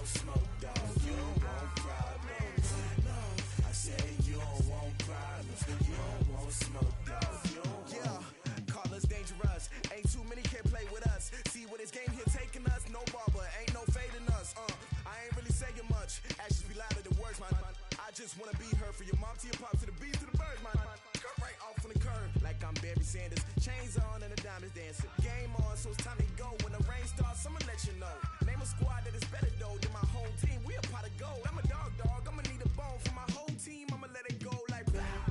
want smoke, dog. You don't want problems. No, I said you don't want problems. You don't want smoke, dog. You don't want. Call us dangerous. Ain't too many can play with us. See what this game here taking us. No barber, ain't no fading us. I ain't really saying much. Actions be louder than words, man. I just wanna be heard. For your mom to your pop to the beat to the birds, man. Cut right off on the curb like I'm Barry Sanders. Chains on and the diamonds dancing. Game on, so it's time to go. When the rain starts, I'ma let you know. Name a squad that is better though than my home team. We a pot of gold. I'm a dog. I'ma need a bone for my whole team. I'ma let it go like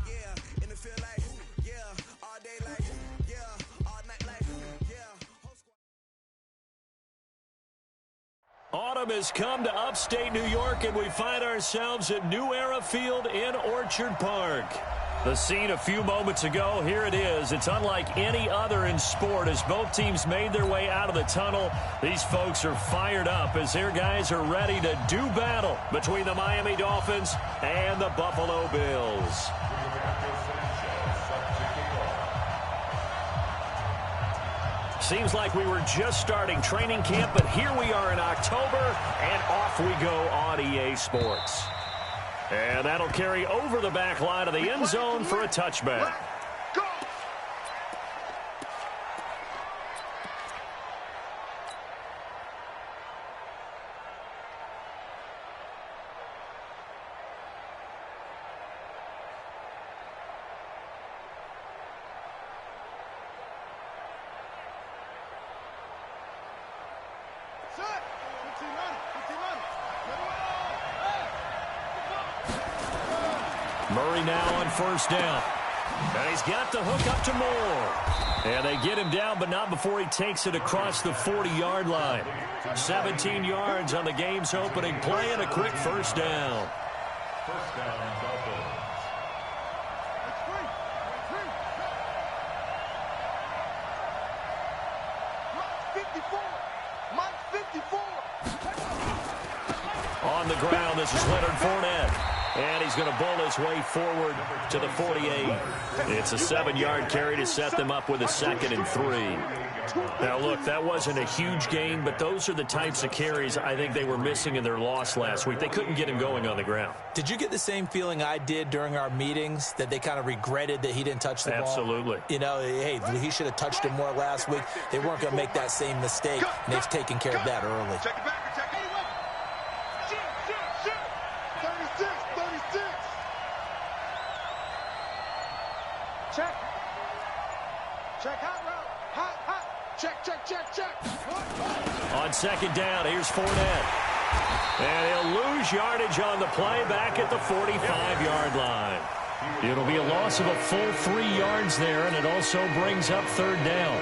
yeah. In the field like yeah. All day like yeah. All night like yeah. Autumn has come to upstate New York, and we find ourselves at New Era Field in Orchard Park. The scene a few moments ago, here it is. It's unlike any other in sport as both teams made their way out of the tunnel. These folks are fired up as their guys are ready to do battle between the Miami Dolphins and the Buffalo Bills. Seems like we were just starting training camp, but here we are in October, and off we go on EA Sports. And that'll carry over the back line of the end zone for a touchback. Murray now on first down. And he's got the hook up to Moore. And they get him down, but not before he takes it across the 40-yard line. 17 yards on the game's opening play and a quick first down. First down, Dolphins. On the ground, this is Leonard Fournette. And he's going to bowl his way forward to the 48. It's a 7-yard carry to set them up with a 2nd and 3. Now, look, that wasn't a huge gain, but those are the types of carries I think they were missing in their loss last week. They couldn't get him going on the ground. Did you get the same feeling I did during our meetings, that they kind of regretted that he didn't touch the ball? Absolutely. You know, hey, he should have touched it more last week. They weren't going to make that same mistake, and they've taken care of that early. Check it back. Check hot route. Hot. Check. On second down, here's Fournette. And he'll lose yardage on the play back at the 45-yard line. It'll be a loss of a full 3 yards there, and it also brings up third down.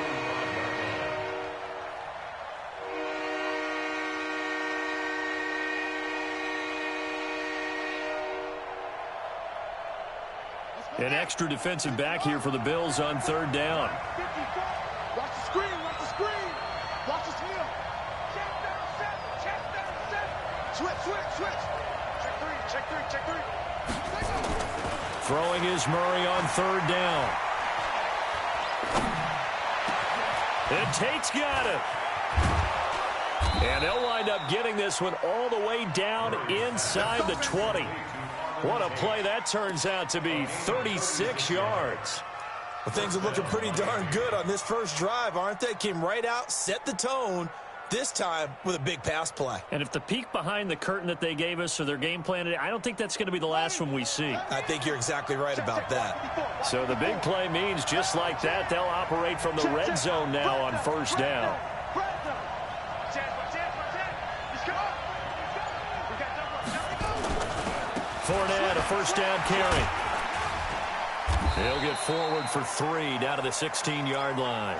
An extra defensive back here for the Bills on third down. Watch the screen. Watch the heel. Check down 7. Switch. Check three. Throwing is Murray on third down. And Tate's got it. And they'll wind up getting this one all the way down inside the 20. What a play that turns out to be, 36 yards. Well, things are looking pretty darn good on this first drive, aren't they? Came right out, set the tone, this time with a big pass play. And if the peek behind the curtain that they gave us or their game plan today, I don't think that's going to be the last one we see. I think you're exactly right about that. So the big play means just like that, they'll operate from the red zone now on first down. Fournette, a first down carry. He'll get forward for 3 down to the 16-yard line.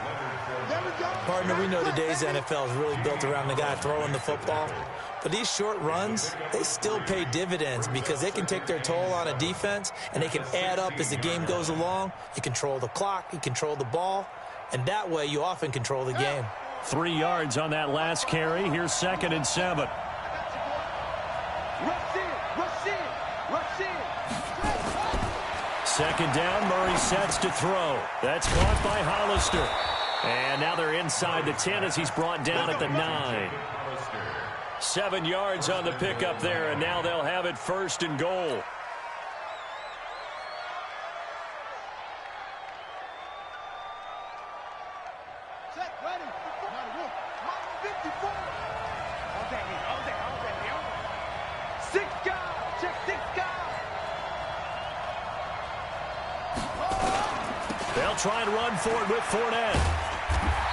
Partner, we know today's NFL is really built around the guy throwing the football. But these short runs, they still pay dividends because they can take their toll on a defense, and they can add up as the game goes along. You control the clock, you control the ball, and that way you often control the game. 3 yards on that last carry. Here's 2nd and 7. Second down, Murray sets to throw. That's caught by Hollister. And now they're inside the 10 as he's brought down at the 9. 7 yards on the pickup there, and now they'll have it 1st and goal. Set, ready. 54. All day. 6 guys. Check 6 guys. They'll try and run for it with Fournette.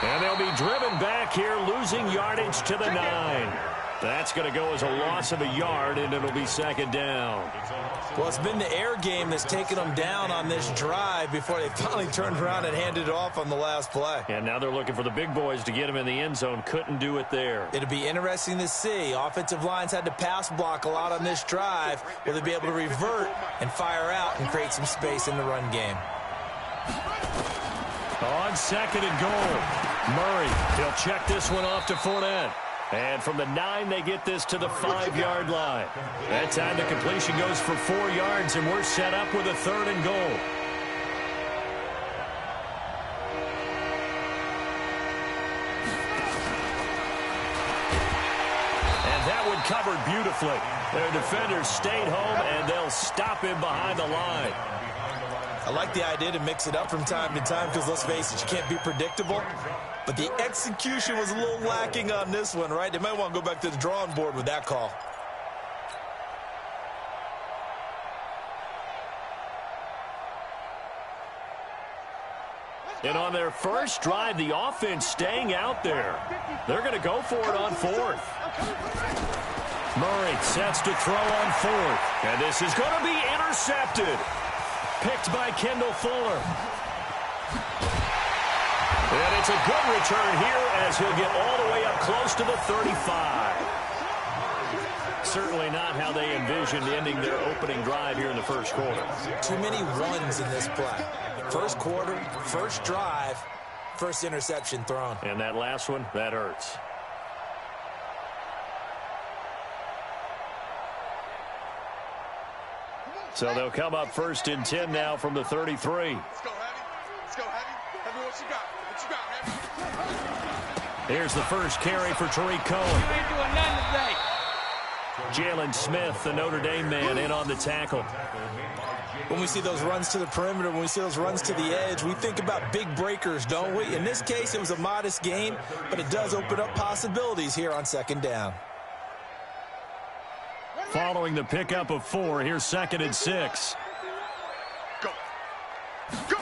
And they'll be driven back here, losing yardage to the 9. That's going to go as a loss of a yard, and it'll be 2nd down. Well, it's been the air game that's taken them down on this drive before they finally turned around and handed it off on the last play. And now they're looking for the big boys to get him in the end zone. Couldn't do it there. It'll be interesting to see. Offensive lines had to pass block a lot on this drive. Will they be able to revert and fire out and create some space in the run game? On 2nd and goal, Murray, he'll check this one off to Fournette. And from the 9, they get this to the 5-yard line. That time the completion goes for 4 yards, and we're set up with a 3rd and goal. And that one covered beautifully. Their defenders stayed home, and they'll stop him behind the line. I like the idea to mix it up from time to time because, let's face it, you can't be predictable. But the execution was a little lacking on this one, right? They might want to go back to the drawing board with that call. And on their first drive, the offense staying out there. They're going to go for it on 4th. Murray sets to throw on 4th. And this is going to be intercepted. Picked by Kendall Fuller. And it's a good return here as he'll get all the way up close to the 35. Certainly not how they envisioned ending their opening drive here in the first quarter. Too many runs in this play. First quarter, first drive, first interception thrown. And that last one, that hurts. So they'll come up 1st and 10 now from the 33. Let's go, Heavy. Let's go, Heavy. Heavy, what you got? What you got, Heavy? Here's the first carry for Tariq Cohen. You ain't doing nothing today. Jalen Smith, the Notre Dame man, in on the tackle. When we see those runs to the perimeter, when we see those runs to the edge, we think about big breakers, don't we? In this case, it was a modest gain, but it does open up possibilities here on 2nd down. Following the pickup of 4, here's 2nd and 6. Go. Go.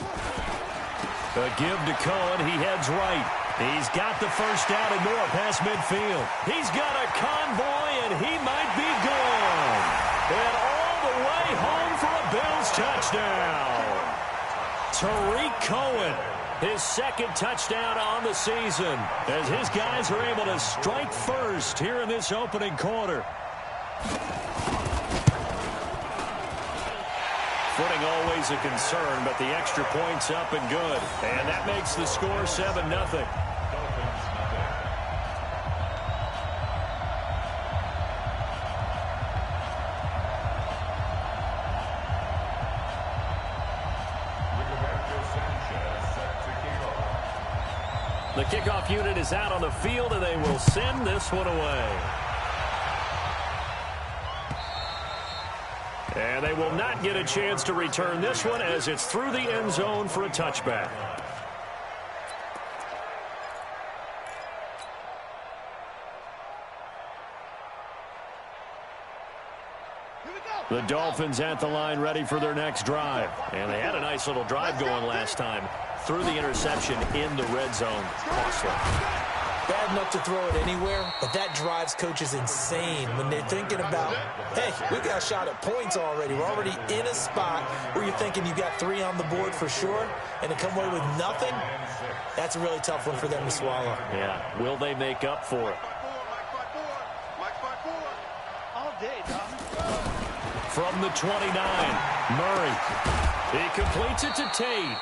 A give to Cohen. He heads right. He's got the first down and more past midfield. He's got a convoy, and he might be gone. And all the way home for a Bills touchdown. Tariq Cohen, his 2nd touchdown on the season, as his guys are able to strike first here in this opening quarter. Footing always a concern, but the extra point's up and good. And that makes the score 7-0. The kickoff unit is out on the field, and they will send this one away. And they will not get a chance to return this one as it's through the end zone for a touchback. The Dolphins at the line ready for their next drive. And they had a nice little drive going last time. Through the interception in the red zone. Costly. Bad enough to throw it anywhere, but that drives coaches insane when they're thinking about, hey, we got a shot at points already. We're already in a spot where you're thinking you got 3 on the board for sure, and to come away with nothing, that's a really tough one for them to swallow. Yeah, will they make up for it? All day, dog. From the 29, Murray. He completes it to Tate.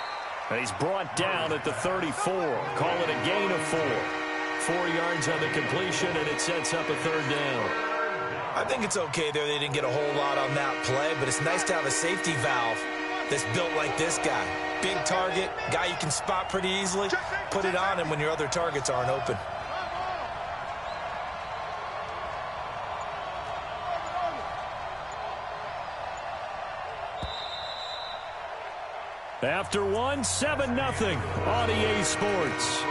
And he's brought down at the 34. Call it a gain of 4. 4 yards on the completion, and it sets up a 3rd down. I think it's okay there. They didn't get a whole lot on that play, but it's nice to have a safety valve that's built like this guy. Big target, guy you can spot pretty easily. Put it on him when your other targets aren't open. After one, 7-0 on EA Sports.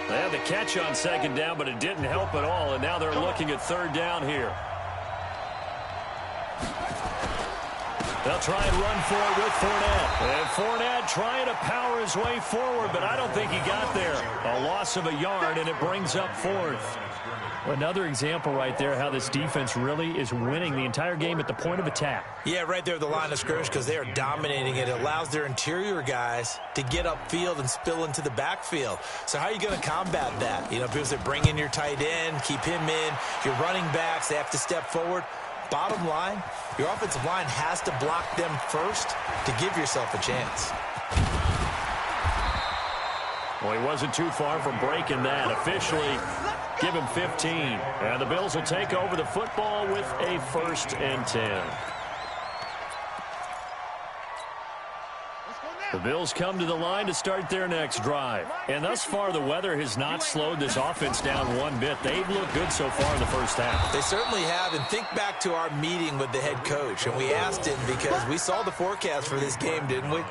They had the catch on second down, but it didn't help at all, and now they're looking at third down here. They'll try and run for it with Fournette. And Fournette trying to power his way forward, but I don't think he got there. A loss of a yard, and it brings up fourth. Another example right there how this defense really is winning the entire game at the point of attack. Yeah, right there at the line of scrimmage because they are dominating it. It allows their interior guys to get upfield and spill into the backfield. So how are you going to combat that? You know, because they bring in your tight end, keep him in. Your running backs, they have to step forward. Bottom line, your offensive line has to block them first to give yourself a chance. Well, he wasn't too far from breaking that. Officially, give him 15. And the Bills will take over the football with a 1st and 10. The Bills come to the line to start their next drive. And thus far, the weather has not slowed this offense down one bit. They've looked good so far in the first half. They certainly have. And think back to our meeting with the head coach. And we asked him because we saw the forecast for this game, didn't we?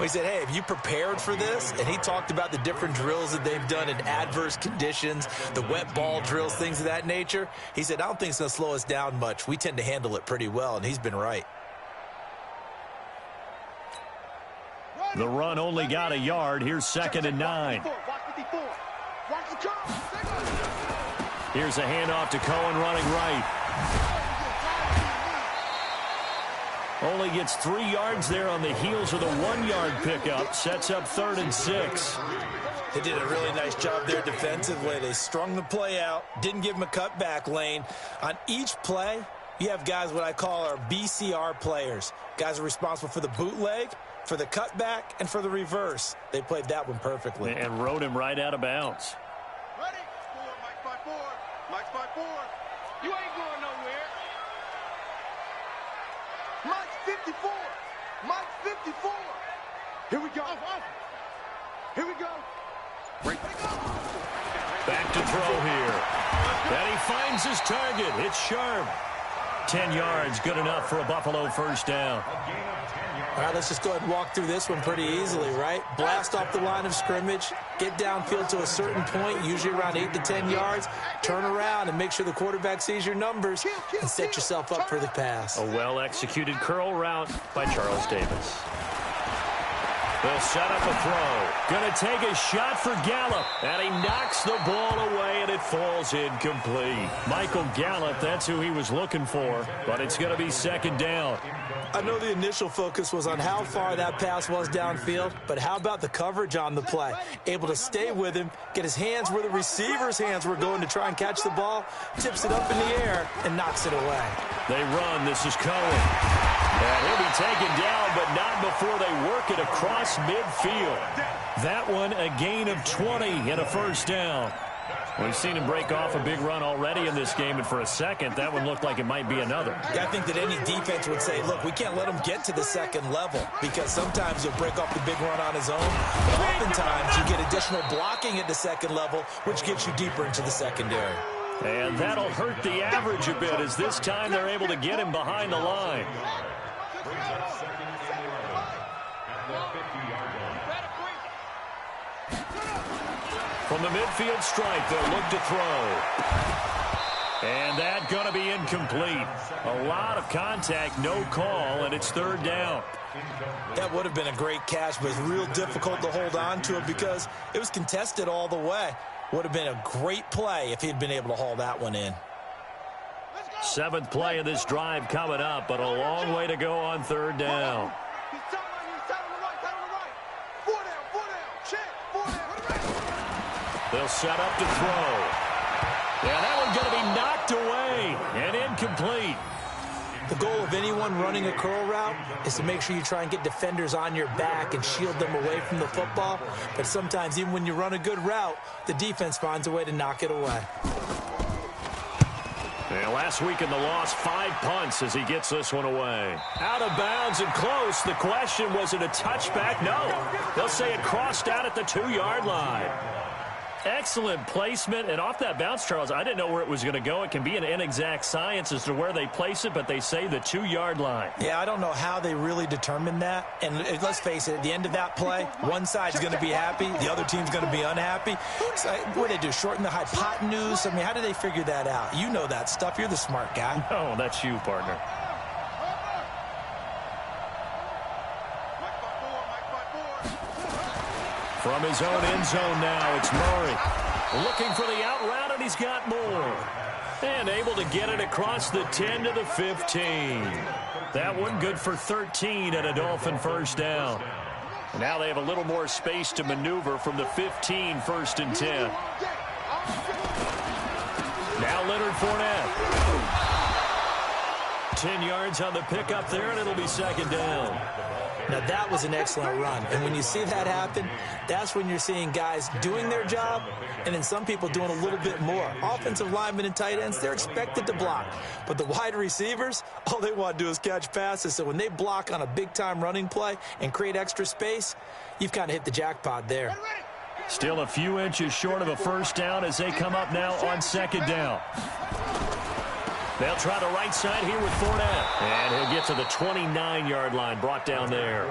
We said, hey, have you prepared for this? And he talked about the different drills that they've done in adverse conditions, the wet ball drills, things of that nature. He said, I don't think it's going to slow us down much. We tend to handle it pretty well, and he's been right. The run only got a yard. Here's 2nd and 9. Here's a handoff to Cohen running right. Only gets 3 yards there on the heels of the 1-yard pickup. Sets up 3rd and 6. They did a really nice job there defensively. They strung the play out, didn't give him a cutback lane. On each play, you have guys what I call our BCR players. Guys are responsible for the bootleg, for the cutback, and for the reverse. They played that one perfectly. And rode him right out of bounds. Ready? Score, Mike's by 4. Mike's by 4. You ain't going nowhere. Mike's 54. Mike's 54. Here we go. Here we go. Back to throw here. And he finds his target. It's sharp. 10 yards, good enough for a Buffalo 1st down. All right, let's just go ahead and walk through this one pretty easily, right? Blast off the line of scrimmage, get downfield to a certain point, usually around 8 to 10 yards, turn around and make sure the quarterback sees your numbers and set yourself up for the pass. A well-executed curl route by Charles Davis. They'll set up a throw. Going to take a shot for Gallup. And he knocks the ball away, and it falls incomplete. Michael Gallup, that's who he was looking for. But it's going to be 2nd down. I know the initial focus was on how far that pass was downfield, but how about the coverage on the play? Able to stay with him, get his hands where the receiver's hands were going to try and catch the ball, tips it up in the air, and knocks it away. They run. This is Cohen. And he'll be taken down, but not before they work it across midfield. That one, a gain of 20 and a 1st down. We've seen him break off a big run already in this game, and for a second, that one looked like it might be another. I think that any defense would say, look, we can't let him get to the 2nd level because sometimes he'll break off the big run on his own. But oftentimes, you get additional blocking at the 2nd level, which gets you deeper into the secondary. And that'll hurt the average a bit as this time they're able to get him behind the line. From the midfield stripe, they'll look to throw. And that going to be incomplete. A lot of contact, no call, and it's 3rd down. That would have been a great catch, but it's real difficult to hold on to it because it was contested all the way. Would have been a great play if he'd been able to haul that one in. 7th play of this drive coming up, but a long way to go on 3rd down. They'll set up to throw. Yeah, that one's going to be knocked away and incomplete. The goal of anyone running a curl route is to make sure you try and get defenders on your back and shield them away from the football. But sometimes even when you run a good route, the defense finds a way to knock it away. And last week in the loss, 5 punts as he gets this one away. Out of bounds and close. The question, was it a touchback? No. They'll say it crossed out at the 2-yard line. Excellent placement, and off that bounce, Charles, I didn't know where it was going to go. It can be an inexact science as to where they place it, but they say the 2-yard line. Yeah, I don't know how they really determined that. And let's face it, at the end of that play, one side's going to be happy, the other team's going to be unhappy. So, what do they do, shorten the hypotenuse? I mean, how do they figure that out? You know that stuff. You're the smart guy. Oh, that's you, partner. From his own end zone now, it's Murray. Looking for the out route, and he's got more. And able to get it across the 10 to the 15. That one good for 13 and a Dolphin first down. And now they have a little more space to maneuver from the 15, 1st and 10. Now Leonard Fournette. 10 yards on the pickup there, and it'll be 2nd down. Now, that was an excellent run. And when you see that happen, that's when you're seeing guys doing their job and then some people doing a little bit more. Offensive linemen and tight ends, they're expected to block. But the wide receivers, all they want to do is catch passes. So when they block on a big-time running play and create extra space, you've kind of hit the jackpot there. Still a few inches short of a first down as they come up now on 2nd down. They'll try the right side here with Fournette. And he'll get to the 29-yard line, brought down there.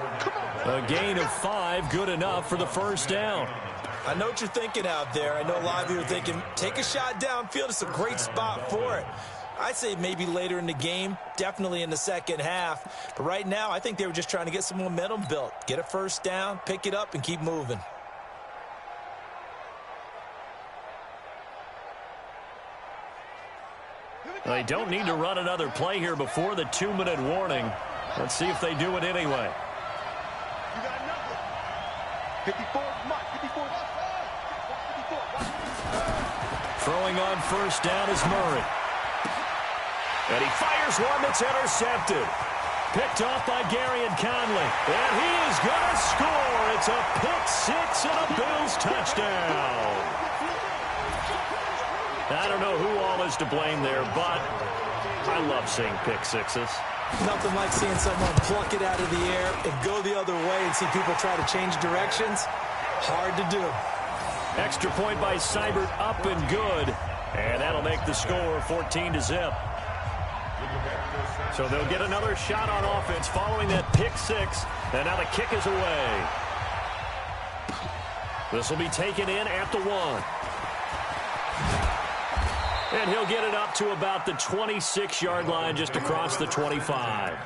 A gain of 5, good enough for the first down. I know what you're thinking out there. I know a lot of you are thinking, take a shot downfield. It's a great spot for it. I'd say maybe later in the game, definitely in the second half. But right now, I think they were just trying to get some momentum built. Get a first down, pick it up, and keep moving. They don't need to run another play here before the 2-minute warning. Let's see if they do it anyway. You got another. 54, Mike, 54. Throwing on first down is Murray. And he fires one that's intercepted. Picked off by Gary and Conley. And he is going to score. It's a pick-6 and a Bills touchdown. I don't know who all is to blame there, but I love seeing pick-6s. Nothing like seeing someone pluck it out of the air and go the other way and see people try to change directions. Hard to do. Extra point by Seibert, up and good. And that'll make the score 14-0. So they'll get another shot on offense following that pick-6. And now the kick is away. This will be taken in at the 1. And he'll get it up to about the 26-yard line, just across the 25. At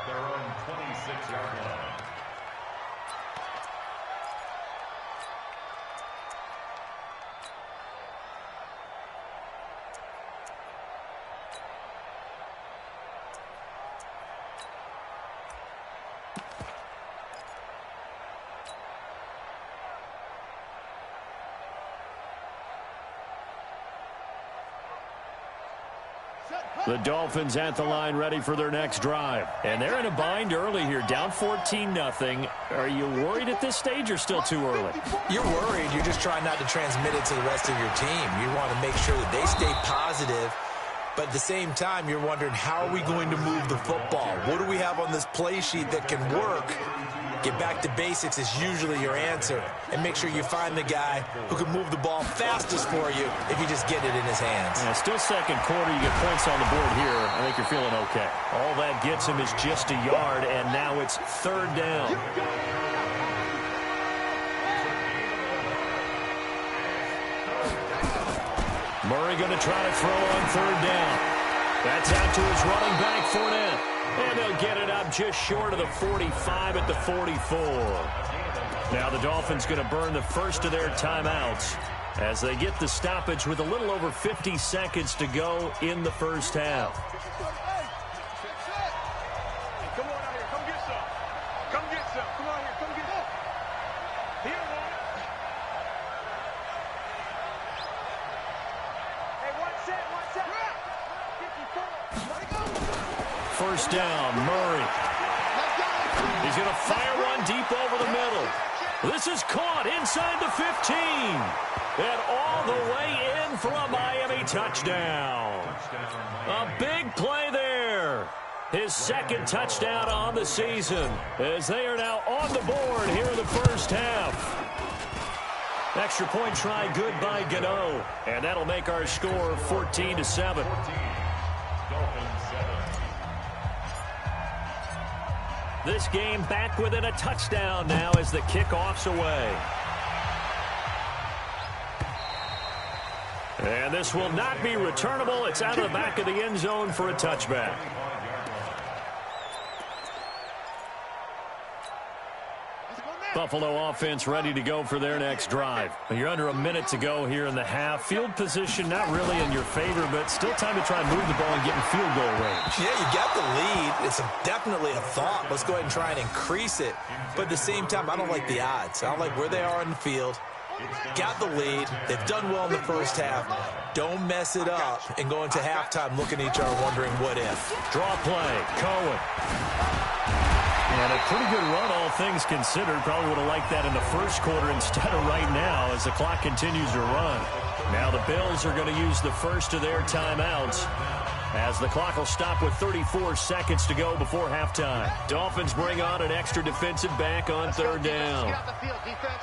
their own 26-yard line. The Dolphins at the line, ready for their next drive. And they're in a bind early here, down 14-0. Are you worried at this stage or still too early? You're worried. You're just trying not to transmit it to the rest of your team. You want to make sure that they stay positive. But at the same time, you're wondering, how are we going to move the football? What do we have on this play sheet that can work? Get back to basics is usually your answer. And make sure you find the guy who can move the ball fastest for you if you just get it in his hands. Yeah, still second quarter. You get points on the board here. I think you're feeling okay. All that gets him is just a yard, and now it's 3rd down. Murray going to try to throw on 3rd down. That's out to his running back, Fournette. And they'll get it up just short of the 45 at the 44. Now the Dolphins going to burn the first of their timeouts as they get the stoppage with a little over 50 seconds to go in the first half. Come on out here. Come get some. Come get some. Come on here. Come get some. Here, man. Hey, one set. First down, Murray. He's going to fire one deep over the middle. This is caught inside the 15. And all the way in for a Miami touchdown. A big play there. His 2nd touchdown on the season as they are now on the board here in the first half. Extra point try good by Gano. And that'll make our score 14-7. This game back within a touchdown now as the kickoff's away. And this will not be returnable. It's out of the back of the end zone for a touchback. Buffalo offense ready to go for their next drive. You're under a minute to go here in the half. Field position not really in your favor, but still time to try and move the ball and get in field goal range. Yeah, you got the lead. It's definitely a thought. Let's go ahead and try and increase it. But at the same time, I don't like the odds. I don't like where they are in the field. Got the lead. They've done well in the first half. Don't mess it up and go into halftime looking at each other wondering what if. Draw play. Cohen. And a pretty good run, all things considered. Probably would have liked that in the first quarter instead of right now as the clock continues to run. Now the Bills are going to use the first of their timeouts as the clock will stop with 34 seconds to go before halftime. Dolphins bring on an extra defensive back on third down. Get out the field, defense.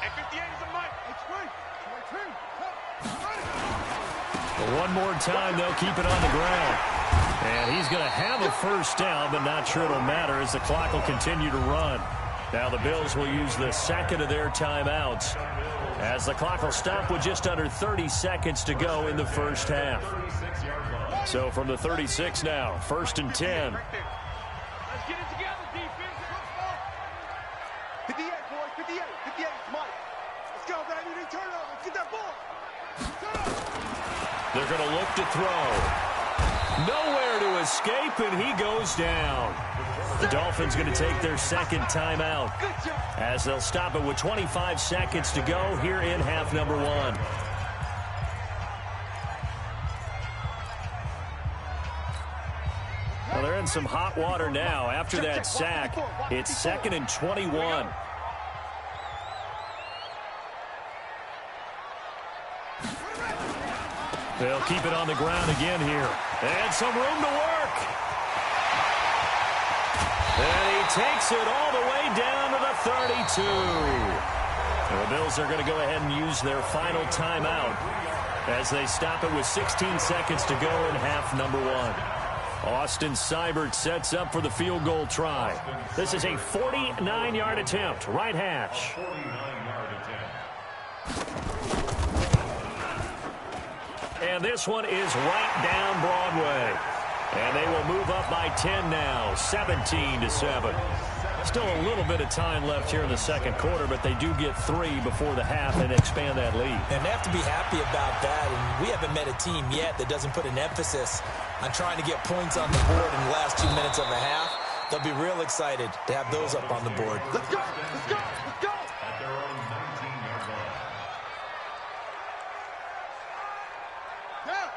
And 58 is a mic. It's great. One more time, they'll keep it on the ground. And he's going to have a first down, but not sure it'll matter as the clock will continue to run. Now the Bills will use the second of their timeouts as the clock will stop with just under 30 seconds to go in the first half. So from the 36 now, 1st and 10. Let's get it together, defense. 58, boys. 58. 58 is Mike. Let's go, baby. They turn over. Let's get that ball. They're going to look to throw. Nowhere to escape, and he goes down. The Dolphins going to take their second timeout as they'll stop it with 25 seconds to go here in half number one. Well, they're in some hot water now. After that sack, it's 2nd and 21. They'll keep it on the ground again here. And some room to work. And he takes it all the way down to the 32. And the Bills are going to go ahead and use their final timeout as they stop it with 16 seconds to go in half number one. Austin Seibert sets up for the field goal try. This is a 49-yard attempt, right hash. And this one is right down Broadway. And they will move up by 10 now, 17-7. Still a little bit of time left here in the second quarter, but they do get 3 before the half and expand that lead. And they have to be happy about that. And we haven't met a team yet that doesn't put an emphasis on trying to get points on the board in the last 2 minutes of a half. They'll be real excited to have those up on the board. Let's go. Let's go. Let's go. At their own 19-yard line.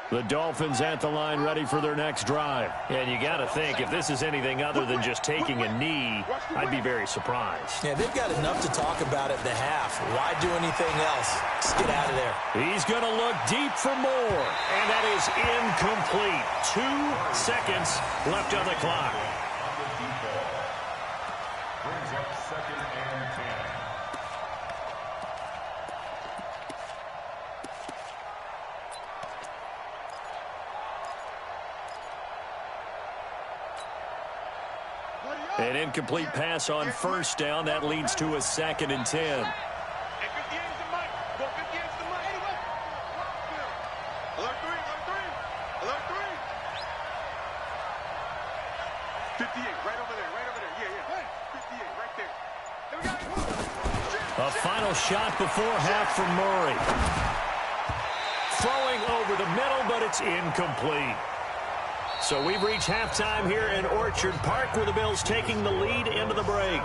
The Dolphins at the line ready for their next drive. And you got to think, if this is anything other than just taking a knee, I'd be very surprised. Yeah, they've got enough to talk about at the half. Why do anything else? Just get out of there. He's going to look deep for more. And that is incomplete. 2 seconds left on the clock. Brings up 2nd and 10. An incomplete pass on first down. That leads to a 2nd and 10. And 58 is the mic. Go 58 is the mic. Alert 3. Alert 3. Alert 3. 58, right over there. Right over there. Yeah. 58, right there. Here we go. A final shot before half from Murray. Throwing over the middle, but it's incomplete. So we've reached halftime here in Orchard Park with the Bills taking the lead into the break.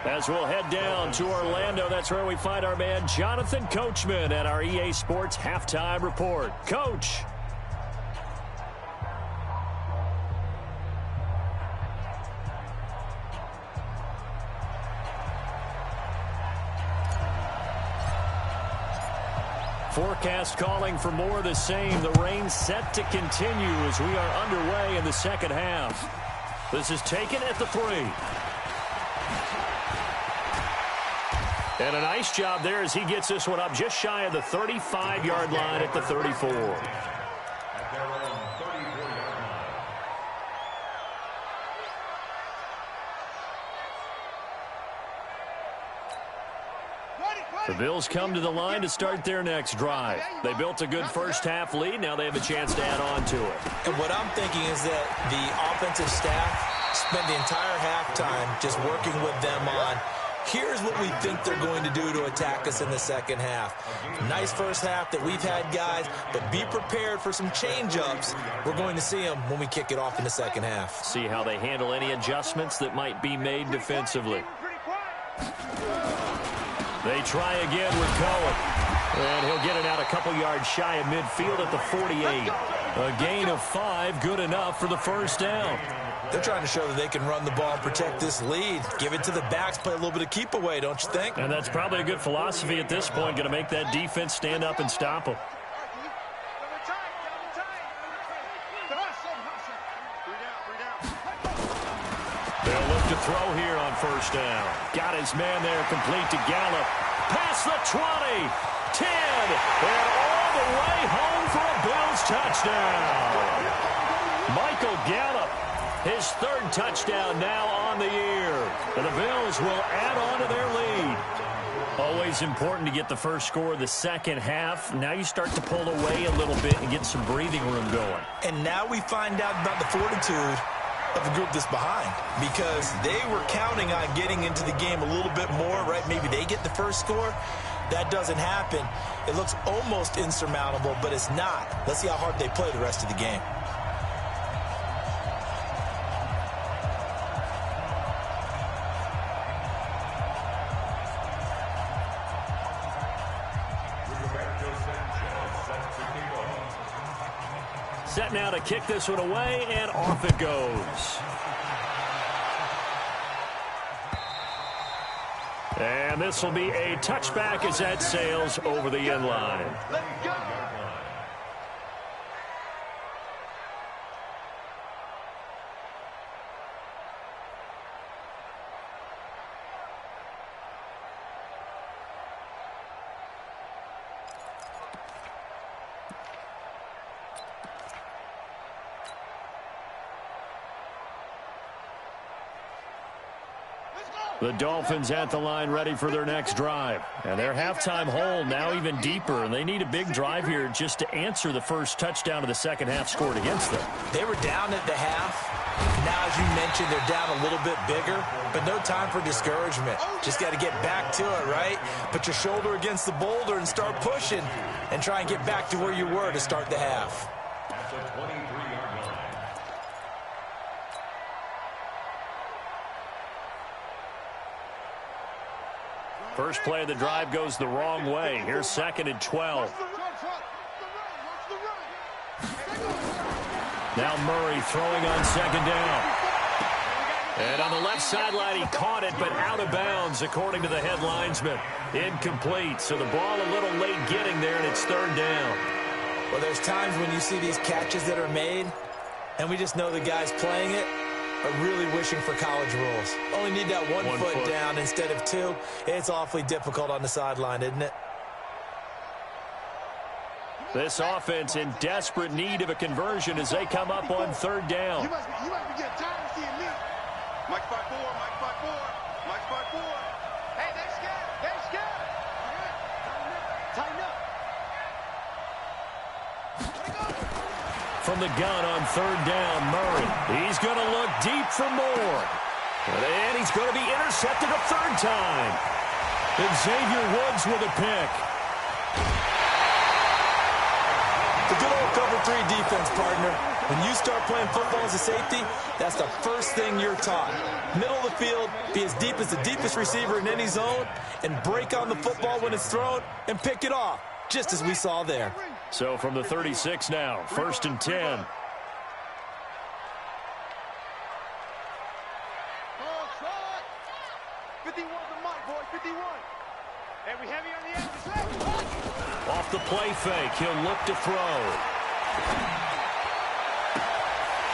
As we'll head down to Orlando, that's where we find our man Jonathan Coachman at our EA Sports Halftime Report. Coach. Forecast calling for more of the same. The rain set to continue as we are underway in the second half. This is taken at the 3. And a nice job there as he gets this one up just shy of the 35-yard line at the 34. At their own 34-yard line. The Bills come to the line to start their next drive. They built a good first-half lead. Now they have a chance to add on to it. And what I'm thinking is that the offensive staff spent the entire halftime just working with them on, here's what we think they're going to do to attack us in the second half. Nice first half that we've had, guys, but be prepared for some change-ups. We're going to see them when we kick it off in the second half. See how they handle any adjustments that might be made defensively. They try again with Cohen. And he'll get it out a couple yards shy of midfield at the 48. A gain of 5, good enough for the first down. They're trying to show that they can run the ball and protect this lead. Give it to the backs, play a little bit of keep away, don't you think? And that's probably a good philosophy at this point, going to make that defense stand up and stop them. They'll look to throw here on first down. Got his man there, complete to Gallup. Past the 20, 10, and all the way home for a Bills touchdown. Michael Gallup, his third touchdown now on the year. And the Bills will add on to their lead. Always important to get the first score of the second half. Now you start to pull away a little bit and get some breathing room going. And now we find out about the fortitude of the group that's behind, because they were counting on getting into the game a little bit more, right? Maybe they get the first score. That doesn't happen. It looks almost insurmountable, but it's not. Let's see how hard they play the rest of the game. Set now to kick this one away, and off it goes. And this will be a touchback as that sails over the end line. Let's go. The Dolphins at the line ready for their next drive. And their halftime hole now even deeper, and they need a big drive here just to answer the first touchdown of the second half scored against them. They were down at the half. Now, as you mentioned, they're down a little bit bigger, but no time for discouragement. Just got to get back to it, right? Put your shoulder against the boulder and start pushing and try and get back to where you were to start the half. At the 23-yard line. First play of the drive goes the wrong way. Here's 2nd and 12. Now Murray throwing on 2nd down. And on the left sideline, he caught it, but out of bounds, according to the head linesman. Incomplete, so the ball a little late getting there, and it's 3rd down. Well, there's times when you see these catches that are made, and we just know the guys playing it are really wishing for college rules. Only need that one foot down instead of 2. It's awfully difficult on the sideline, isn't it? This offense in desperate need of a conversion as they come up on 3rd down. You must be getting tired of seeing me. Mike 5-4, Mike 5-4, Mike 5-4. Hey, they're scared. They're scared. Tighten up. From the gun on 3rd down, Murray. He's going to look deep for more. And he's going to be intercepted a 3rd time. And Xavier Woods with a pick. The good old cover 3 defense, partner. When you start playing football as a safety, that's the first thing you're taught. Middle of the field, be as deep as the deepest receiver in any zone, and break on the football when it's thrown and pick it off, just as we saw there. So from the 36 now, 1st and 10. Oh, shot. 51 to Mike, boy, 51. Hey, we heavy on the edge. Off the play fake, he'll look to throw.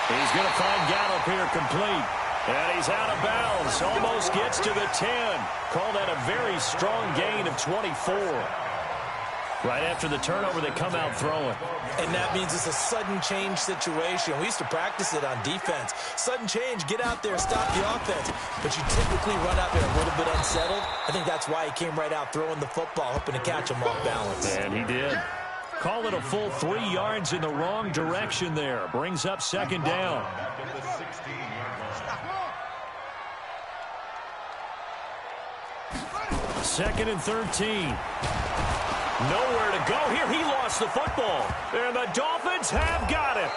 He's going to find Gallup here complete. And he's out of bounds. Almost gets to the 10. Call that a very strong gain of 24. Right after the turnover, they come out throwing. And that means it's a sudden change situation. We used to practice it on defense. Sudden change, get out there, stop the offense. But you typically run out there a little bit unsettled. I think that's why he came right out throwing the football, hoping to catch him off balance. And he did. Call it a full 3 yards in the wrong direction there. Brings up second down. Second and 13. Nowhere to go here. He lost the football. And the Dolphins have got it.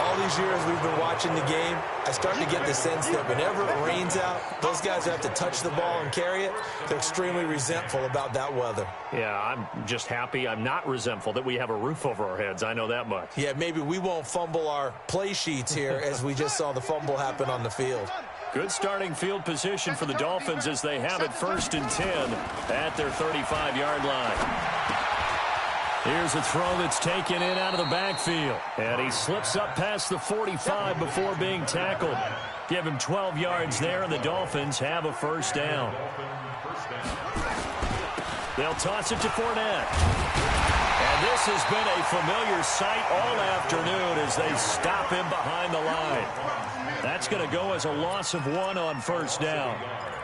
All these years we've been watching the game, I start to get the sense that whenever it rains out, those guys who have to touch the ball and carry it, they're extremely resentful about that weather. Yeah, I'm just happy. I'm not resentful that we have a roof over our heads. I know that much. Yeah, maybe we won't fumble our play sheets here as we just saw the fumble happen on the field. Good starting field position for the Dolphins as they have it first and 10 at their 35-yard line. Here's a throw that's taken in out of the backfield. And he slips up past the 45 before being tackled. Give him 12 yards there, and the Dolphins have a first down. They'll toss it to Fournette. And this has been a familiar sight all afternoon as they stop him behind the line. That's going to go as a loss of 1 on first down.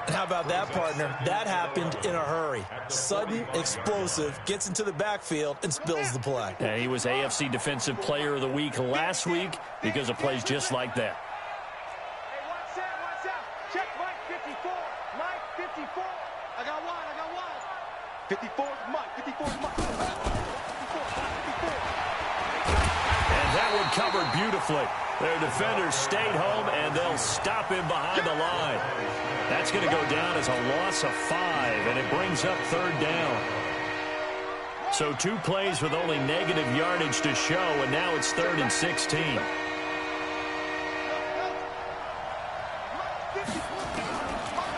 And how about that, partner? That happened in a hurry. Sudden, explosive, gets into the backfield and spills the play. Yeah, he was AFC Defensive Player of the Week last week because of plays just like that. Hey, what's up? Check Mike 54. Mike 54. I got one. 54 is Mike. 54 is Mike. 54. And that one covered beautifully. Their defenders stayed home, and they'll stop him behind the line. That's going to go down as a loss of 5, and it brings up third down. So 2 plays with only negative yardage to show, and now it's 3rd and 16.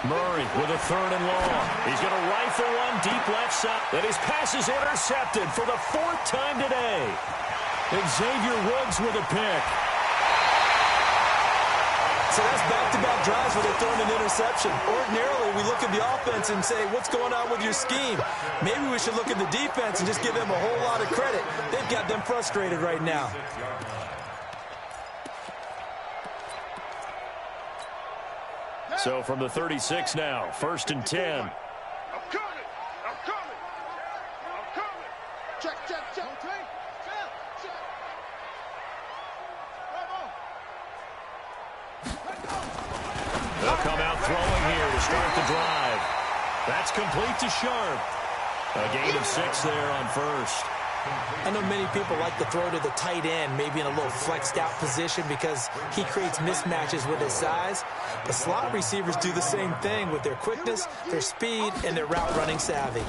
Murray with a 3rd and long. He's going to rifle one deep left side. And his pass is intercepted for the 4th time today. Xavier Woods with a pick. So that's back-to-back drives where they're throwing an interception. Ordinarily, we look at the offense and say, what's going on with your scheme? Maybe we should look at the defense and just give them a whole lot of credit. They've got them frustrated right now. So from the 36 now, 1st and 10. I'm coming. Check. They'll come out throwing here to start the drive. That's complete to Sharp. A gain of 6 there on first. I know many people like to throw to the tight end, maybe in a little flexed out position because he creates mismatches with his size. But slot receivers do the same thing with their quickness, their speed, and their route running savvy.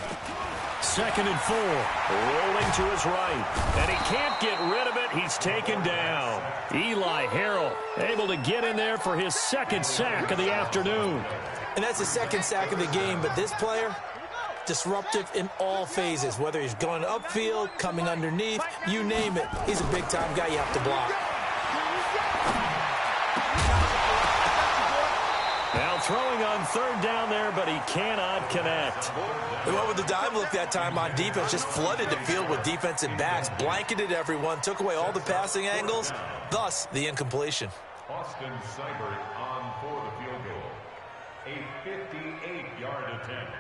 2nd and 4. Rolling to his right. And he can't get rid of it. He's taken down. Eli Harrell able to get in there for his 2nd sack of the afternoon. And that's the 2nd sack of the game, but this player, disruptive in all phases, whether he's going upfield, coming underneath, you name it. He's a big-time guy you have to block. Now throwing on 3rd down there, but he cannot connect. They went with the dime look that time on defense, just flooded the field with defensive backs, blanketed everyone, took away all the passing angles, thus the incompletion. Austin Seibert on for the field goal. A 58-yard attempt.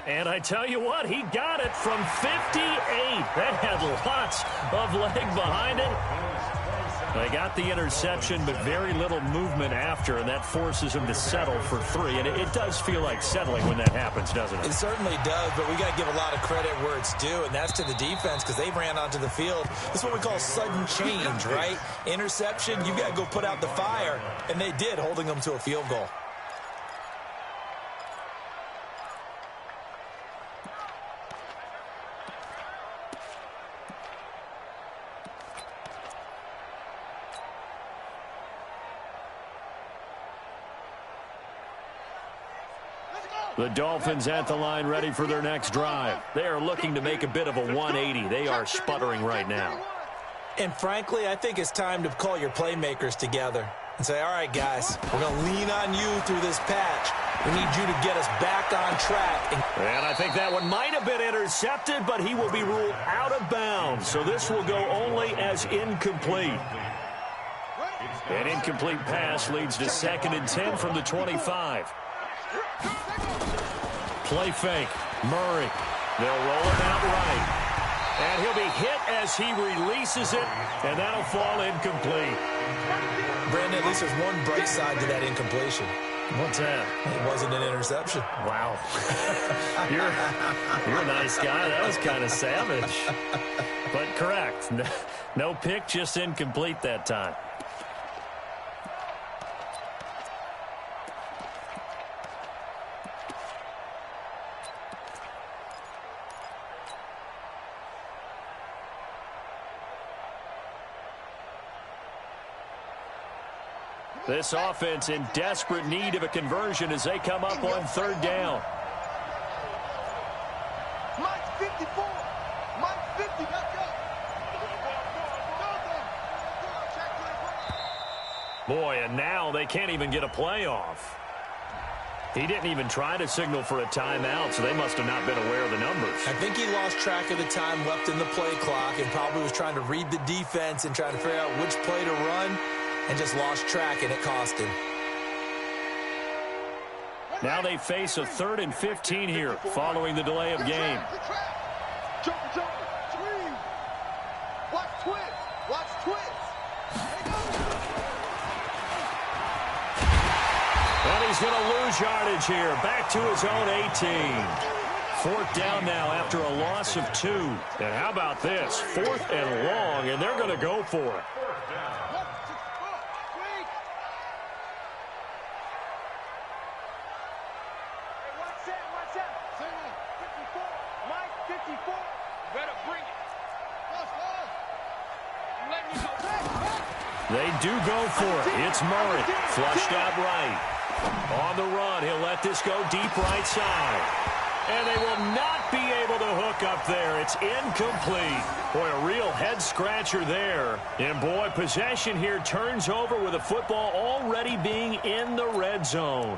And I tell you what, he got it from 58. That had lots of leg behind it. They got the interception, but very little movement after, and that forces him to settle for 3. And it does feel like settling when that happens, doesn't it? It certainly does, but we got to give a lot of credit where it's due, and that's to the defense because they ran onto the field. This is what we call sudden change, right? Interception, you got to go put out the fire, and they did, holding them to a field goal. The Dolphins at the line ready for their next drive. They are looking to make a bit of a 180. They are sputtering right now. And frankly, I think it's time to call your playmakers together and say, all right, guys, we're going to lean on you through this patch. We need you to get us back on track. And I think that one might have been intercepted, but he will be ruled out of bounds. So this will go only as incomplete. An incomplete pass leads to 2nd and 10 from the 25. Play fake. Murray. They'll roll him out right. And he'll be hit as he releases it, and that'll fall incomplete. Brandon, at least there's one bright side to that incompletion. What's that? It wasn't an interception. Wow. You're a nice guy. That was kind of savage. But correct. No pick, just incomplete that time. This offense in desperate need of a conversion as they come up on 3rd down. Mike 54. Mike 50. Let's go. Boy, and now they can't even get a playoff. He didn't even try to signal for a timeout, so they must have not been aware of the numbers. I think he lost track of the time left in the play clock and probably was trying to read the defense and trying to figure out which play to run. And just lost track, and it cost him. Now they face a 3rd and 15 here following the delay of game. Watch twist. Watch twist. And he's going to lose yardage here. Back to his own 18. 4th down now after a loss of 2. And how about this? 4th and long, and they're going to go for it. They do go for it. It's Murray. Flushed out right. On the run, he'll let this go deep right side. And they will not be able to hook up there. It's incomplete. Boy, a real head-scratcher there. And, boy, possession here turns over with the football already being in the red zone.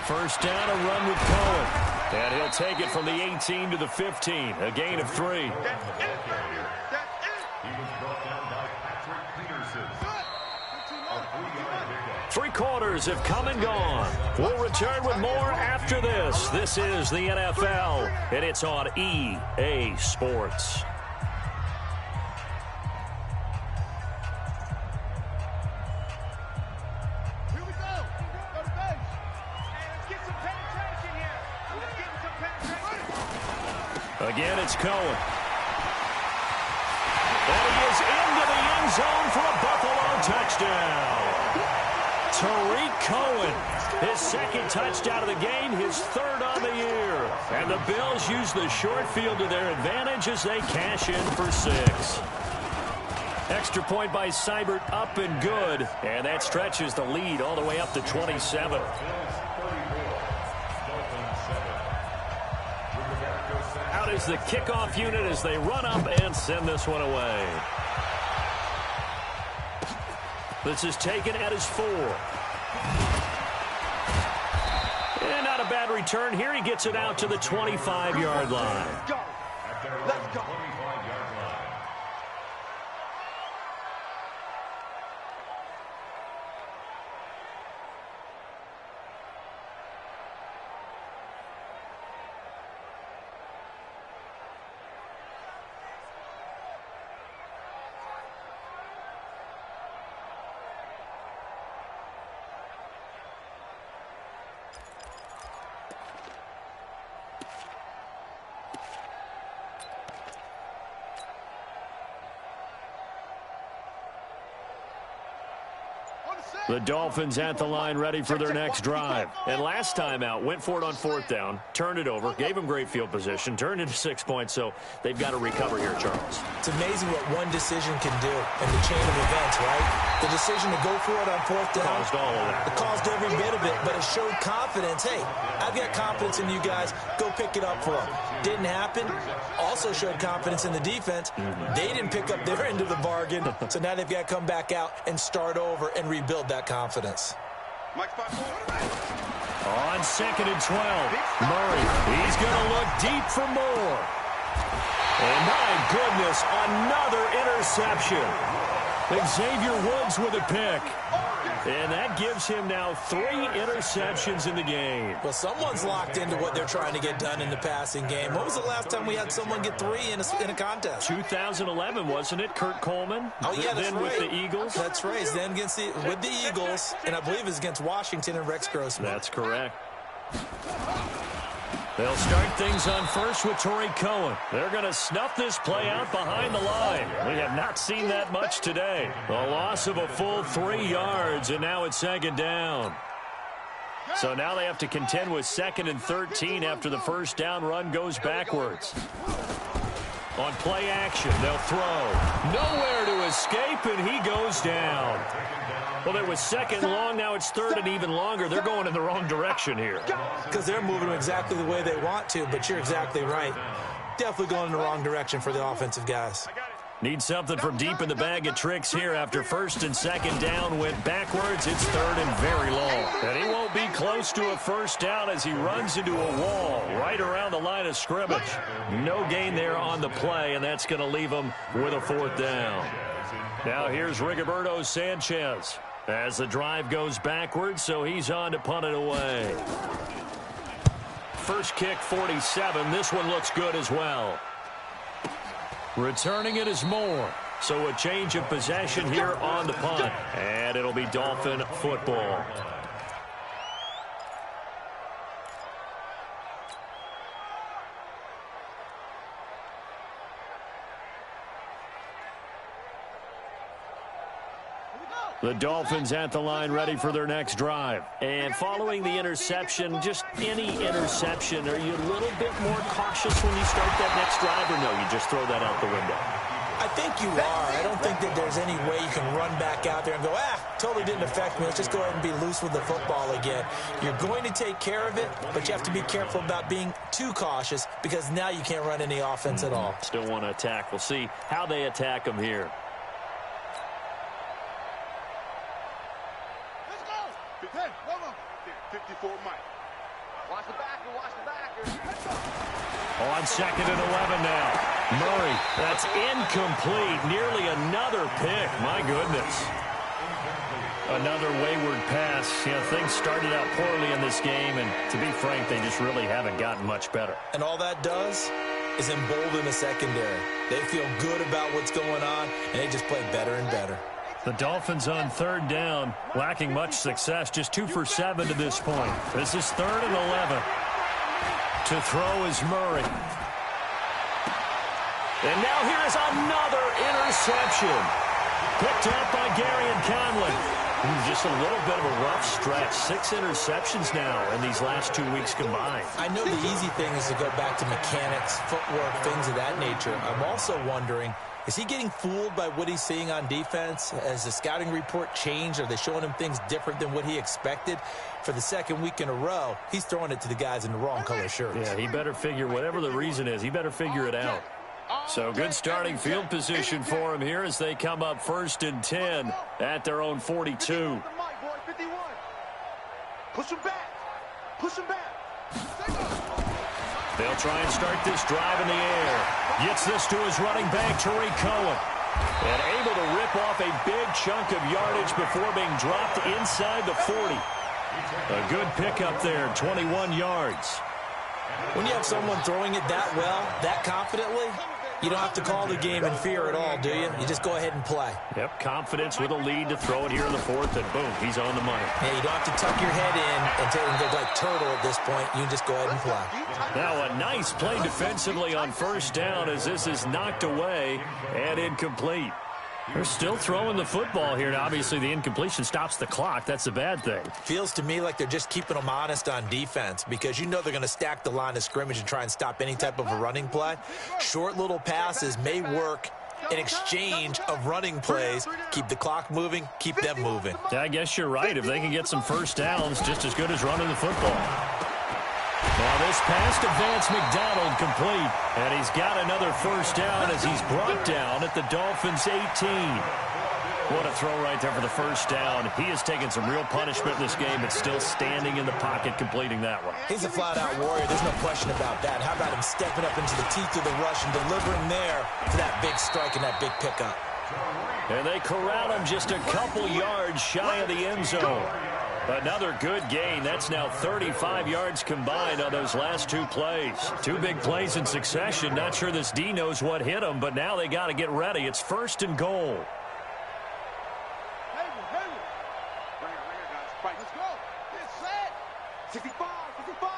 First down, a run with Cohen. And he'll take it from the 18 to the 15. A gain of 3. He was brought down by Patrick Peterson. A 3-yard pickup. 3 quarters have come and gone. We'll return with more after this. This is the NFL, and it's on EA Sports. Again, it's Cohen. And he is into the end zone for a Buffalo touchdown. Tariq Cohen, his 2nd touchdown of the game, his 3rd on the year. And the Bills use the short field to their advantage as they cash in for 6. Extra point by Seibert, up and good. And that stretches the lead all the way up to 27. Out is the kickoff unit as they run up and send this one away. This is taken at his 4. And not a bad return here. He gets it out to the 25-yard line. Let's go. The Dolphins at the line ready for their next drive. And last time out, went for it on 4th down, turned it over, gave them great field position, turned into 6 points, so they've got to recover here, Charles. It's amazing what one decision can do in the chain of events, right? The decision to go for it on 4th down. Caused all of that. It caused every bit of it, but it showed confidence. Hey, I've got confidence in you guys. Go pick it up for them. Didn't happen. Also showed confidence in the defense. They didn't pick up their end of the bargain, so now they've got to come back out and start over and rebuild that confidence. On 2nd and 12, Murray, he's going to look deep for more. And my goodness, another interception. Xavier Woods with a pick. And that gives him now 3 interceptions in the game. Well, someone's locked into what they're trying to get done in the passing game. When was the last time we had someone get 3 in a contest? 2011, wasn't it? Kurt Coleman? Oh, yeah, that's then right. with the Eagles? That's right. Then with the Eagles, and I believe it's against Washington and Rex Grossman. That's correct. They'll start things on first with Torrey Cohen. They're going to snuff this play out behind the line. We have not seen that much today. A loss of a full 3 yards, and now it's 2nd down. So now they have to contend with 2nd and 13 after the first down run goes backwards. On play action, they'll throw. Nowhere to escape, and he goes down. Well, it was 2nd long, now it's 3rd and even longer. They're going in the wrong direction here. Because they're moving exactly the way they want to, but you're exactly right. Definitely going in the wrong direction for the offensive guys. Need something from deep in the bag of tricks here after 1st and 2nd down went backwards. It's 3rd and very long. And he won't be close to a first down as he runs into a wall right around the line of scrimmage. No gain there on the play, and that's going to leave him with a 4th down. Now here's Rigoberto Sanchez as the drive goes backwards, so he's on to punt it away. First kick, 47. This one looks good as well. Returning it is Moore. So a change of possession here on the punt. And it'll be Dolphin football. The Dolphins at the line ready for their next drive. And following the interception, just any interception, are you a little bit more cautious when you start that next drive, or no, you just throw that out the window? I think you are. I don't think that there's any way you can run back out there and go, totally didn't affect me. Let's just go ahead and be loose with the football again. You're going to take care of it, but you have to be careful about being too cautious because now you can't run any offense at all. Still want to attack. We'll see how they attack them here. 54 Mike. Watch the backer, watch the backer. On 2nd and 11 now. Murray, that's incomplete. Nearly another pick. My goodness. Another wayward pass. Things started out poorly in this game, and to be frank, they just really haven't gotten much better. And all that does is embolden the secondary. They feel good about what's going on, and they just play better and better. The Dolphins on 3rd down, lacking much success, just 2 for 7 to this point. This is 3rd and 11. To throw is Murray. And now here's another interception. Picked up by Garyon Conley. Just a little bit of a rough stretch. 6 interceptions now in these last 2 weeks combined. I know the easy thing is to go back to mechanics, footwork, things of that nature. I'm also wondering, is he getting fooled by what he's seeing on defense? Has the scouting report changed? Are they showing him things different than what he expected? For the 2nd week in a row, he's throwing it to the guys in the wrong color shirts. Yeah, he better figure, whatever the reason is, he better figure it out. So good starting field position for him here as they come up 1st and 10 at their own 42. Push him back. Push him back. They'll try and start this drive in the air. Gets this to his running back, Torrey Cohen. And able to rip off a big chunk of yardage before being dropped inside the 40. A good pickup there, 21 yards. When you have someone throwing it that well, that confidently, you don't have to call the game in fear at all, do you? You just go ahead and play. Yep, confidence with a lead to throw it here in the 4th, and boom, he's on the money. Yeah, you don't have to tuck your head in and go like turtle at this point. You can just go ahead and play. Now a nice play defensively on 1st down as this is knocked away and incomplete. They're still throwing the football here. Now, obviously, the incompletion stops the clock. That's a bad thing. Feels to me like they're just keeping them honest on defense because you know they're going to stack the line of scrimmage and try and stop any type of a running play. Short little passes may work in exchange of running plays. Keep the clock moving, keep them moving. Yeah, I guess you're right. If they can get some first downs, just as good as running the football. Now this pass to Vance McDonald complete. And he's got another first down as he's brought down at the Dolphins' 18. What a throw right there for the first down. He has taken some real punishment in this game, but still standing in the pocket completing that one. He's a flat-out warrior. There's no question about that. How about him stepping up into the teeth of the rush and delivering there for that big strike and that big pickup. And they corral him just a couple yards shy of the end zone. Another good gain. That's now 35 yards combined on those last two plays. Two big plays in succession. Not sure this D knows what hit him, but now they got to get ready. It's 1st and goal. Let's go. Get set. 65, 65,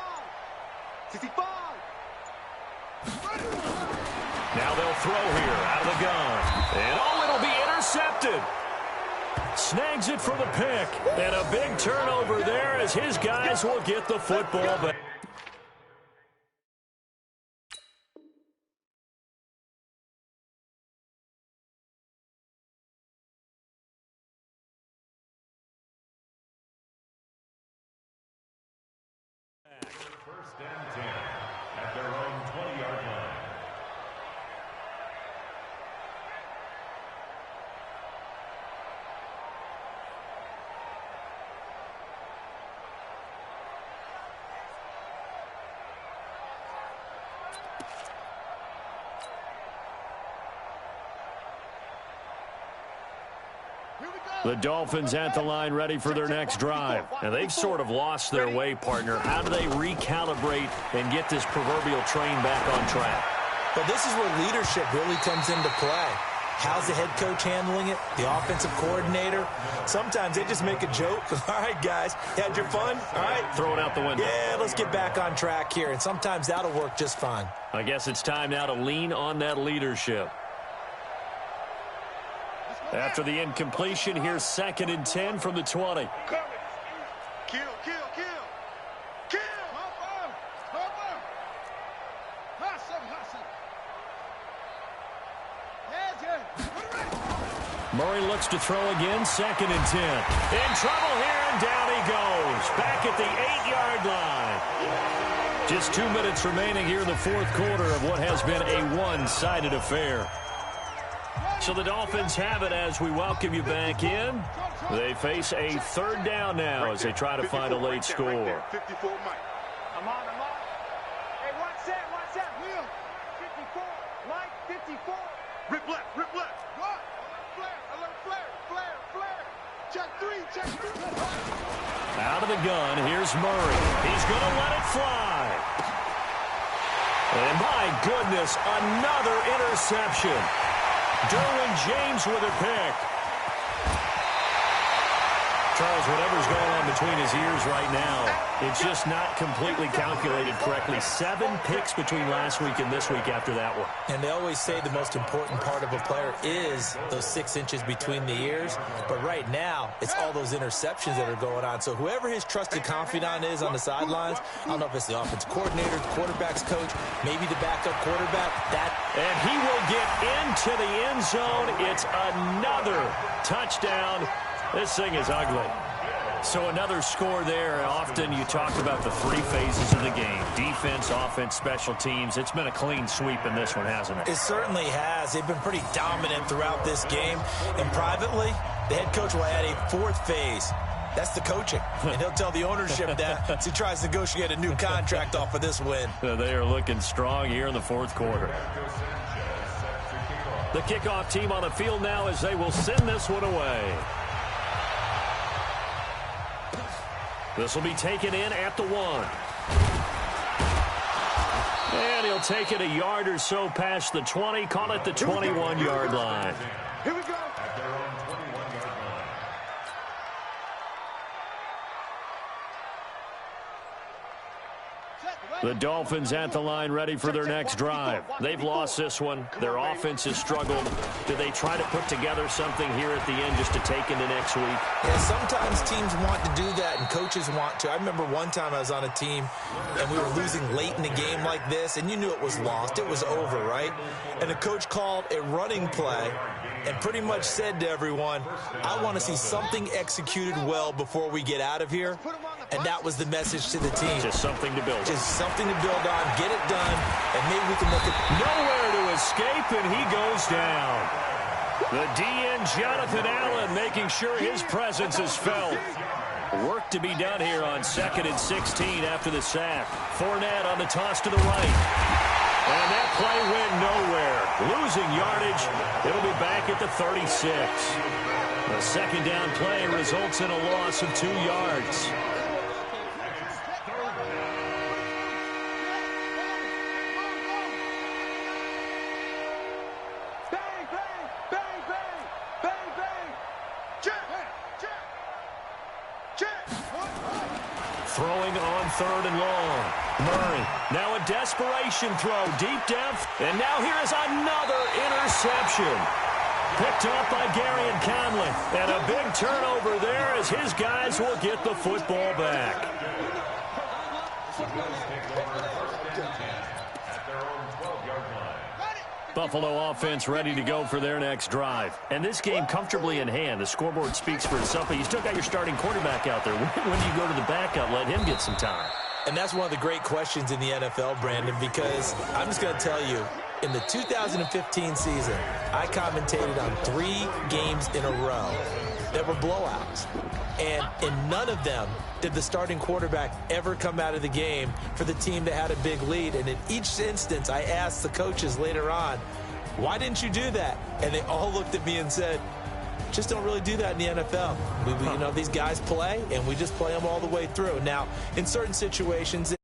65. Now they'll throw here out of the gun. And it'll be intercepted. Snags it for the pick. And a big turnover there as his guys will get the football back. First and 10 at their own 20-yard line. The Dolphins at the line ready for their next drive. And they've sort of lost their way, partner. How do they recalibrate and get this proverbial train back on track? But this is where leadership really comes into play. How's the head coach handling it? The offensive coordinator? Sometimes they just make a joke. All right, guys, had your fun? All right. Throw it out the window. Yeah, let's get back on track here. And sometimes that'll work just fine. I guess it's time now to lean on that leadership. After the incompletion, here's 2nd and 10 from the 20. Kill, kill, kill. Kill. Murray looks to throw again, 2nd and 10. In trouble here, and down he goes. Back at the 8-yard line. Just 2 minutes remaining here in the 4th quarter of what has been a one-sided affair. So the Dolphins have it as we welcome you back in. They face a 3rd down now as they try to find a late score. 54 Mike. I'm on. Hey, watch that. Will. 54. Mike, 54. Rip left. What? Flare. Check three. Out of the gun, here's Murray. He's going to let it fly. And my goodness, another interception. Derwin James with a pick. Charles, whatever's going on between his ears right now, it's just not completely calculated correctly. 7 picks between last week and this week after that one. And they always say the most important part of a player is those 6 inches between the ears. But right now, it's all those interceptions that are going on. So whoever his trusted confidant is on the sidelines, I don't know if it's the offense coordinator, the quarterback's coach, maybe the backup quarterback. And he will get into the end zone. It's another touchdown. This thing is ugly. So another score there. Often you talk about the 3 phases of the game. Defense, offense, special teams. It's been a clean sweep in this one, hasn't it? It certainly has. They've been pretty dominant throughout this game. And privately, the head coach will add a 4th phase. That's the coaching. And he'll tell the ownership that as he tries to negotiate a new contract off of this win. They are looking strong here in the 4th quarter. The kickoff team on the field now as they will send this one away. This will be taken in at the 1. And he'll take it a yard or so past the 20. Call it the 21-yard line. Here we go. At their own 21-yard line. The Dolphins at the line ready for their next drive. They've lost this one. Their offense has struggled. Do they try to put together something here at the end just to take into next week? Yeah, sometimes teams want to do that and coaches want to. I remember one time I was on a team and we were losing late in the game like this, and you knew it was lost. It was over, right? And the coach called a running play and pretty much said to everyone, I want to see something executed well before we get out of here. And that was the message to the team. Just something to build on. Just something to build on, get it done, and maybe we can look at... Nowhere to escape, and he goes down. The DN, Jonathan Allen, making sure his presence is felt. Work to be done here on 2nd and 16 after the sack. Fournette on the toss to the right. And that play went nowhere. Losing yardage. It'll be back at the 36. The second down play results in a loss of 2 yards. Throwing on 3rd and long. Murray, now a desperation throw, deep depth, and now here is another interception. Picked off by Gary and Conley, and a big turnover there as his guys will get the football back. Buffalo offense ready to go for their next drive. And this game comfortably in hand. The scoreboard speaks for itself, but you still got your starting quarterback out there. When do you go to the backup, let him get some time? And that's one of the great questions in the NFL, Brandon, because I'm just going to tell you, in the 2015 season, I commentated on 3 games in a row that were blowouts. And in none of them did the starting quarterback ever come out of the game for the team that had a big lead. And in each instance, I asked the coaches later on, why didn't you do that? And they all looked at me and said, just don't really do that in the NFL. You know, these guys play, and we just play them all the way through. Now, in certain situations,